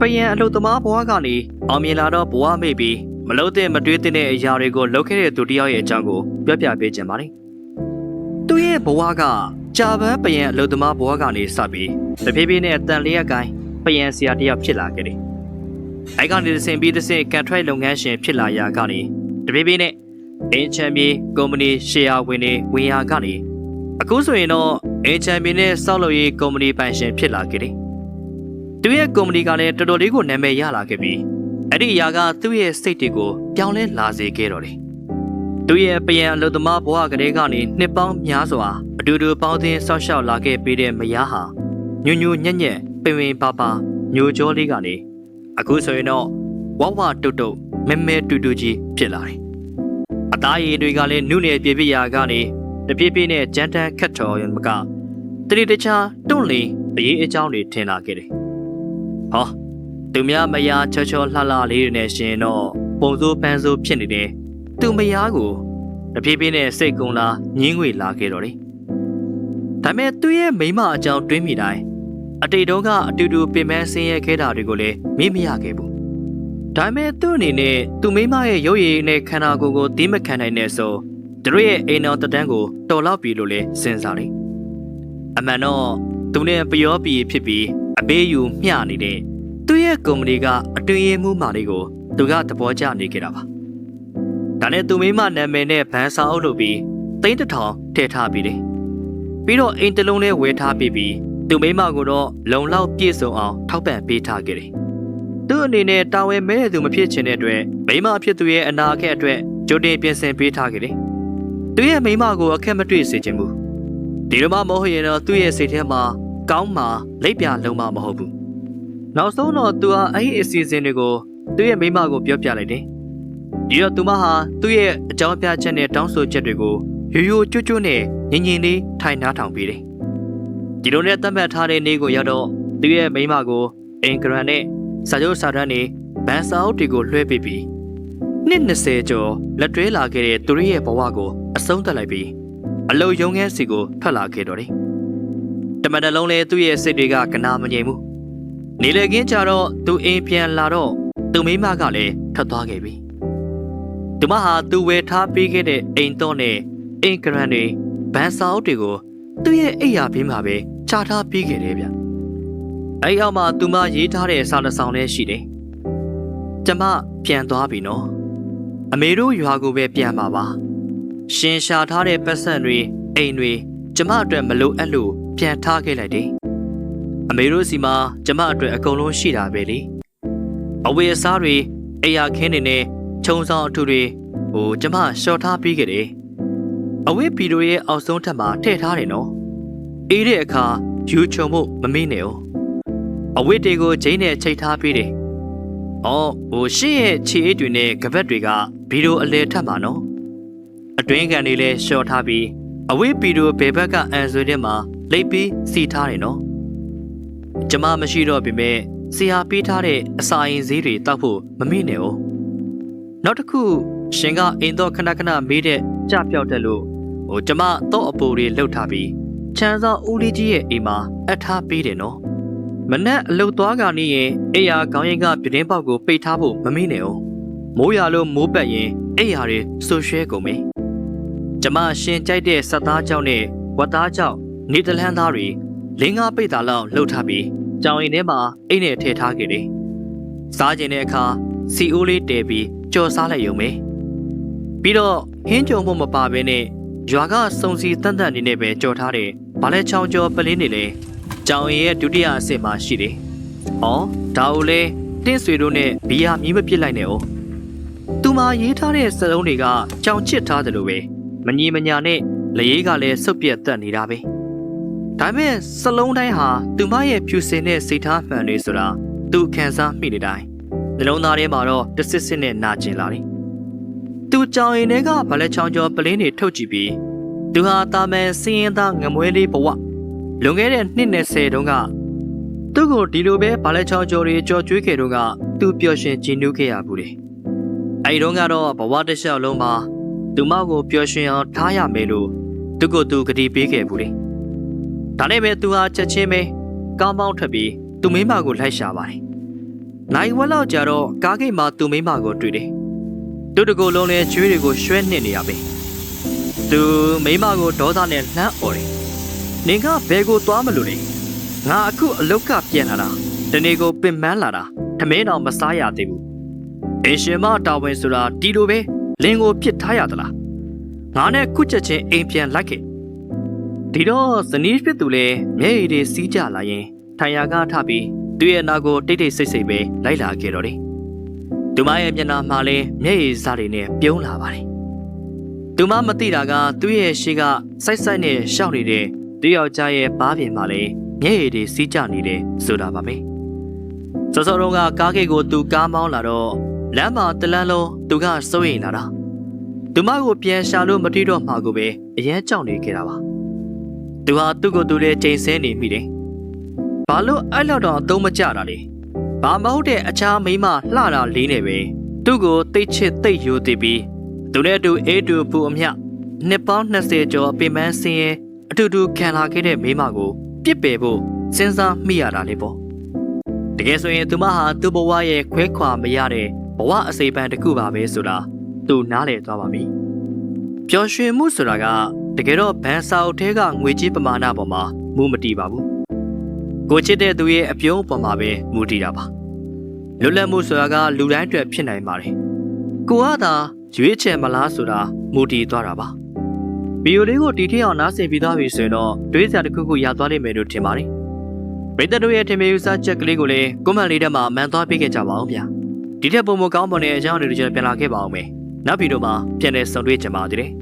ပယံအလုသမားဘဝကနေအောင်မြင်လာတော့ဘဝမိတ်ပြီးမလို့တဲ့မတွေးတဲ့အရာတွေကိုလုပ်ခဲ့တဲ့သူတယောက်ရဲ့အကြောင်းကိုပြောပြပေးခြင်းပါတယ်။သူရဲ့ဘဝကကြာပန်းပယံအလုသမားဘဝကနေစပြီးတဖြည်းဖြည်းနဲ့တန်လျက်ကိုင်းပယံဆရာတယောက်ဖြစ်လာခဲ့တယ်။အဲကနေတစ်ဆင့်ပြီးတစ်ဆင့်ကန်ထရိုက်လုပ်ငန်းရှင်ဖြစ်လာရာကနေတဖြည်းဖြည်းနဲ့အင်ချန်ပြည်ကုမ္ပဏီရှယ်ယာဝင်နေဝင်ရာကနေအခုဆိုရင်တော့အင်ချန်ပြည်နဲ့စောက်လုပ်ရေးကုမ္ပဏီပိုင်ရှင်ဖြစ်လာခဲ့တယ်။သူရဲ့ကုမ္ပဏီကလည်းတော်တော်လေးကိုနာမည်ရလာခဲ့ပြီးအဲ့ဒီအရာကသူ့ရဲ့စိတ်တွေကိုပြောင်းလဲလာစေခဲ့တော့တယ်။သူရဲ့ပယံအလုပ်သမားဘဝကလေးကနေနှစ်ပေါင်းများစွာအတူတူပေါင်းသင်းဆောက်ရှောက်လာခဲ့ပြီးတဲ့မယားဟာညွညွညံ့ညံ့ပင်ပင်ပါပါမျိုးကြောလေးကနေအခုဆိုရင်တော့ဝဝတုတ်တုတ်မဲမဲတူတူကြီးဖြစ်လာတယ်။အသားရည်တွေကလည်းနုနယ်ပြပြရာကနေတပြည့်ပြည့်နဲ့ကြမ်းတမ်းခတ်တော်ရမကတတိတခြားတွန့်လီအရေးအကြောင်းတွေထင်လာခဲ့တယ်။ဟောသူများမယားချောချောလှလှလေးတွေနဲ့ရှင်တော့ပုံစိုးပန်းစိုးဖြစ်နေတယ်။သူမယားကိုတဖြည်းဖြည်းနဲ့စိတ်ကုံလာညင်းငွေလာခဲ့တော့တယ်။ဒါပေမဲ့သူ့ရဲ့မိမအကြောင်းတွေးမိတိုင်းအတိတ်တုန်းကအတူတူပင်ပန်းဆင်းရဲခဲ့တာတွေကိုလည်းမေ့မရခဲ့ဘူး။ဒါပေမဲ့သူ့အနေနဲ့သူမိမရဲ့ရုပ်ရည်နဲ့ခန္ဓာကိုယ်ကိုသီးမခံနိုင်တဲ့ဆိုသူတို့ရဲ့အိမ်တော်တန်းကိုတော်လောက်ပြီလို့လည်းစဉ်းစားတယ်။အမှန်တော့သူနဲ့ပျော်ပြီးဖြစ်ပြီးအပေးယူမျှနေတဲ့သူ့ရဲ့ကုမ္ပဏီကအတွေ့အမှုမှလေးကိုသူကသဘောကျနေကြတာပါ။ဒါနဲ့သူမိမနာမည်နဲ့ဗန်စာအုပ်လုပ်ပြီး3000ထည့်ထားပြီးတယ်။ပြီးတော့အိမ်တစ်လုံးလေးဝယ်ထားပြီးသူမိမကိုတော့လုံလောက်ပြည့်စုံအောင်ထောက်ပံ့ပေးထားခဲ့တယ်။သူ့အနေနဲ့တာဝန်မဲ့သူမဖြစ်ချင်တဲ့အတွက်မိမအဖြစ်သူရဲ့အနာဂတ်အတွက်ကြိုတင်ပြင်ဆင်ပေးထားခဲ့တယ်။သူရဲ့မိမကိုအခက်မတွေ့စေချင်ဘူး။ဒီလိုမှမဟုတ်ရင်တော့သူ့ရဲ့စိတ်ထဲမှာကောင်းမှလက်ပြလုံးမမဟုတ်ဘူး။နောက်ဆုံးတော့သူဟာအဲ့ဒီအစီအစဉ်တွေကိုသူ့ရဲ့မိမကိုပြောပြလိုက်တယ်။ဒီတော့သူမဟာသူ့ရဲ့အကြောင်းပြချက်နဲ့တောင်းဆိုချက်တွေကိုရိုးရိုးကျွတ်ကျွတ်နဲ့ငြင်ငြင်လေးထိုင်နားထောင်ပေးတယ်။ဒီလိုနဲ့သတ်မှတ်ထားတဲ့နေ့ကိုရောက်တော့သူ့ရဲ့မိမကိုအင်္ဂရန်နဲ့စာချုပ်စာတမ်းတွေဗန်စာအုပ်တွေကိုလွှဲပေးပြီးနှစ်20ကျော်လက်တွဲလာခဲ့တဲ့သူရဲ့ဘဝကိုအဆုံးသတ်လိုက်ပြီးအလုံယုံငန်းစီကိုထွက်လာခဲ့တော့တယ်။တမန်တော်လုံးလည်းသူ့ရဲ့စိတ်တွေကကနာမငြိမ်ဘူး။နေလေကင်းကြတော့သူအိမ်ပြန်လာတော့သူမိမကလည်းထွက်သွားခဲ့ပြီ။သူမဟာသူဝယ်ထားပေးခဲ့တဲ့အိမ်တော်နဲ့အင်္ဂရန်တွေဗန်စာအုပ်တွေကိုသူ့ရဲ့အိယာဘေးမှာပဲချထားပေးခဲ့တယ်ဗျ။အဲ့အောက်မှာသူမရေးထားတဲ့စာတစ်စောင်လည်းရှိတယ်။ကျမပြန်သွားပြီနော်။အမေတို့ရွာကိုပဲပြန်ပါပါ။ရှင်ရှာထားတဲ့ပတ်စံတွေအိမ်တွေကျမအတွက်မလိုအပ်လို့ပြန်ထားခဲ့လိုက်တယ်။အမေတို့စီမှာကျမအတွက်အကုန်လုံးရှိတာပဲလေ။အဝတ်အစားတွေအိယာခင်းတွေနဲ့ခြုံဆောင်အထူတွေကျမရှော့ထားပြီးခဲ့တယ်။အဝတ်ဗီဒီယိုရဲ့အောက်ဆုံးထပ်မှာထည့်ထားတယ်နော်။အေးတဲ့အခါယူချုံဖို့မမေ့နဲ့哦။အဝတ်တွေကိုဂျိန်းနဲ့ချိတ်ထားပေးတယ်။ရှင့်ရဲ့ခြေအိတ်တွေနဲ့ကပတ်တွေကဗီဒီယိုအလဲထပ်မှာနော်။အတွင်းကန်တွေလည်းရှော့ထားပြီးအဝတ်ဗီဒီယိုဘယ်ဘက်ကအန်ဆွေထဲမှာလိပ်ပြီးစီထားတယ်နော်။ကျမမရှိတော့ပြီမဲ့ဆရာပေးထားတဲ့အစာရင်ဈေးတွေတောက်ဖို့မမေ့နဲ့哦။နောက်တစ်ခုရှင်ကအိမ်တော့ခဏခဏမေးတဲ့ကြပြောက်တယ်လို့ကျမတော့အပူတွေလှုပ်ထားပြီးချမ်းသာဦးလေးကြီးရဲ့အိမ်မှာအထားပေးတယ်နော်မနက်အလုတ်သွားကနေရင်အိယာခေါင်းရင်းကပြတင်းပေါက်ကိုပိတ်ထားဖို့မမေ့နဲ့အောင်မိုးရလို့မိုးပတ်ရင်အိယာတွေဆူရွှဲကုန်မယ်ကျမရှင်ကြိုက်တဲ့ဆက်သားကြောင့်နဲ့ဝတ်သားကြောင့်နေတလန်းသားတွေလင်းကားပိတ်တာလောက်လှုပ်ထားပြီးကြောင်ရင်ထဲမှာအိတ်နဲ့ထည့်ထားခဲ့တယ်စားကျင်တဲ့အခါစီအိုးလေးတဲပြီးကြော်စားလိုက်ရုံပဲပြီးတော့ဟင်းကြုံဖို့မပါဘဲနဲ့ရွာကစုံစီတန်တန်နေနဲ့ပဲကြော်ထားတယ်ဗာလဲချောင်းကျော်ပလင်းနေလေကြောင်ရင်ရဲ့ဒုတိယအဆင့်မှာရှိတယ်။ဒါကိုလေတင်းဆွေတို့နဲ့ဘီယာမြည်မပစ်လိုက်နဲ့哦။သူမရေးထားတဲ့စလုံးတွေကကြောင်ချစ်ထားတယ်လို့ပဲမညီမညာနဲ့လရေးကလည်းဆုတ်ပြတ်တက်နေတာပဲ။ဒါပေမဲ့စလုံးတိုင်းဟာသူမရဲ့ဖြူစင်တဲ့စိတ်ထားမှန်တွေဆိုတာသူခံစားမိနေတိုင်းနှလုံးသားထဲမှာတော့တစစ်စစ်နဲ့နာကျင်လာတယ်။သူကြောင်ရင်တွေကဗာလဲချောင်းကျော်ပလင်းတွေထုတ်ကြည့်ပြီးသူဟာတာမန်စင်းရင်သားငမွဲလေးဘဝလွန်ခဲ့တဲ့နှစ်20တုန်းကသူ့ကိုဒီလိုပဲဗာလဲချောင်းကျော်တွေကြော်ကျွေးခဲ့တော့ကသူပျော်ရွှင်ကြည်နူးခဲ့ရဘူးလေအဲဒီတုန်းကတော့ဘဝတစ်လျှောက်လုံးမှာသူမကိုပျော်ရွှင်အောင်ထားရမယ်လို့သူ့ကိုသူကတိပေးခဲ့ဘူးလေဒါနဲ့ပဲသူဟာချက်ချင်းပဲကောင်းပေါင်းထွက်ပြီးသူမိမကိုလိုက်ရှာပါတယ် နိုင်ဝက်လောက်ကြာတော့ကားဂိတ်မှာသူ့မိမကိုတွေ့တယ်။သူ့တကူလုံးနဲ့ချွေးတွေကိုရွှဲနှစ်နေရပဲ။သူမိမကိုဒေါသနဲ့လှမ်းអော်တယ်။နင်ကဘယ်ကိုသွားမလို့လဲ။ငါအခုအလုတ်ကပြန်လာတာ။တနေ့ကိုပင်ပန်းလာတာထမင်းတော်မစားရသေးဘူး။အရှင်မတာဝန်ဆိုတာဒီလိုပဲလင်ကိုပြစ်ထားရသလား။ငါနဲ့ခုချက်ချင်းအိမ်ပြန်လိုက်ခဲ့။ဒီတော့ဇနီးဖြစ်သူလည်းမျက်ရည်တွေစီးကြလာရင်ထိုင်ရာကထပြီးသူ့ရဲ့နာကိုတိတ်တိတ်ဆိတ်ဆိတ်ပဲလိုက်လာခဲ့တော့တယ်။သူမရဲ့မျက်နှာမှာလည်းမျက်ရည်စားတွေနဲ့ပြုံးလာပါတယ်။သူမမသိတာကသူ့ရဲ့ရှေ့ကစိုက်စိုက်နဲ့ရှောက်နေတဲ့သူ့ယောက်ျားရဲ့ဘားပြင်မှာလည်းမျက်ရည်တွေစီးကြနေတယ်ဆိုတာပါပဲ။စောစောတုန်းကကားဂိတ်ကိုသူကားမောင်းလာတော့လမ်းမှာတလန်းလုံးသူကစိုးရိမ်လာတာ။သူမကိုပြန်ရှာလို့မတွေ့တော့မှကိုပဲအရန်ကြောက်နေခဲ့တာပါ။သူဟာသူ့ကိုယ်သူလည်းချိန်ဆနေမိတယ်။ဘာလို့အဲ့လောက်တော့အသုံးမကျတာလဲ။ဘာမဟုတ်တဲ့အခြားမိန်းမလှတာလေးနေပဲသူ့ကိုတိတ်ချစ်တိတ်ယိုသေးပြီးသူနဲ့အတူအေးတူပူအမျှနှစ်ပေါင်း20ကျော်ပင်ပန်းဆင်းရဲအတူတူခံလာခဲ့တဲ့မိန်းမကိုပြစ်ပယ်ဖို့စဉ်းစားမိရတာလေပေါ့။တကယ်ဆိုရင်သူမဟာသူ့ဘဝရဲ့ခွဲခွာမရတဲ့ဘဝအစိပ်ပန်းတစ်ခုပါပဲဆိုတာသူနားလည်သွားပါပြီ။ပျော်ရွှင်မှုဆိုတာကတကယ်တော့ဘန်စာအုပ်ထဲကငွေကြေးပမာဏပေါ်မှာမူမတည်ပါဘူး။ကိုချစ်တဲ့သူရဲ့အပြုံးပေါ်မှာပဲမူတည်တာပါ။လွတ်လပ်မှုဆိုတာကလူတိုင်းအတွက်ဖြစ်နိုင်ပါတယ်။ကိုကသာရွေးချယ်မလားဆိုတာမူတည်သွားတာပါ။ဗီဒီယိုလေးကိုတီထီအောင်နားဆင်ပြီးသွားပြီဆိုရင်တော့တွေးစရာတစ်ခုခုရသွားလိမ့်မယ်လို့ထင်ပါတယ်။ပရိသတ်တို့ရဲ့ထင်မြင်ယူဆချက်ကလေးကိုလည်းကွန်မန့်လေးထဲမှာမှန်သွားပေးခဲ့ကြပါအောင်ဗျာ။ဒီထက်ပိုမိုကောင်းမွန်တဲ့အကြောင်းတွေကျွန်တော်ပြန်လာခဲ့ပါအောင်မယ်။နောက်ဗီဒီယိုမှာပြန်လည်ဆုံတွေ့ကြပါသေးတယ်။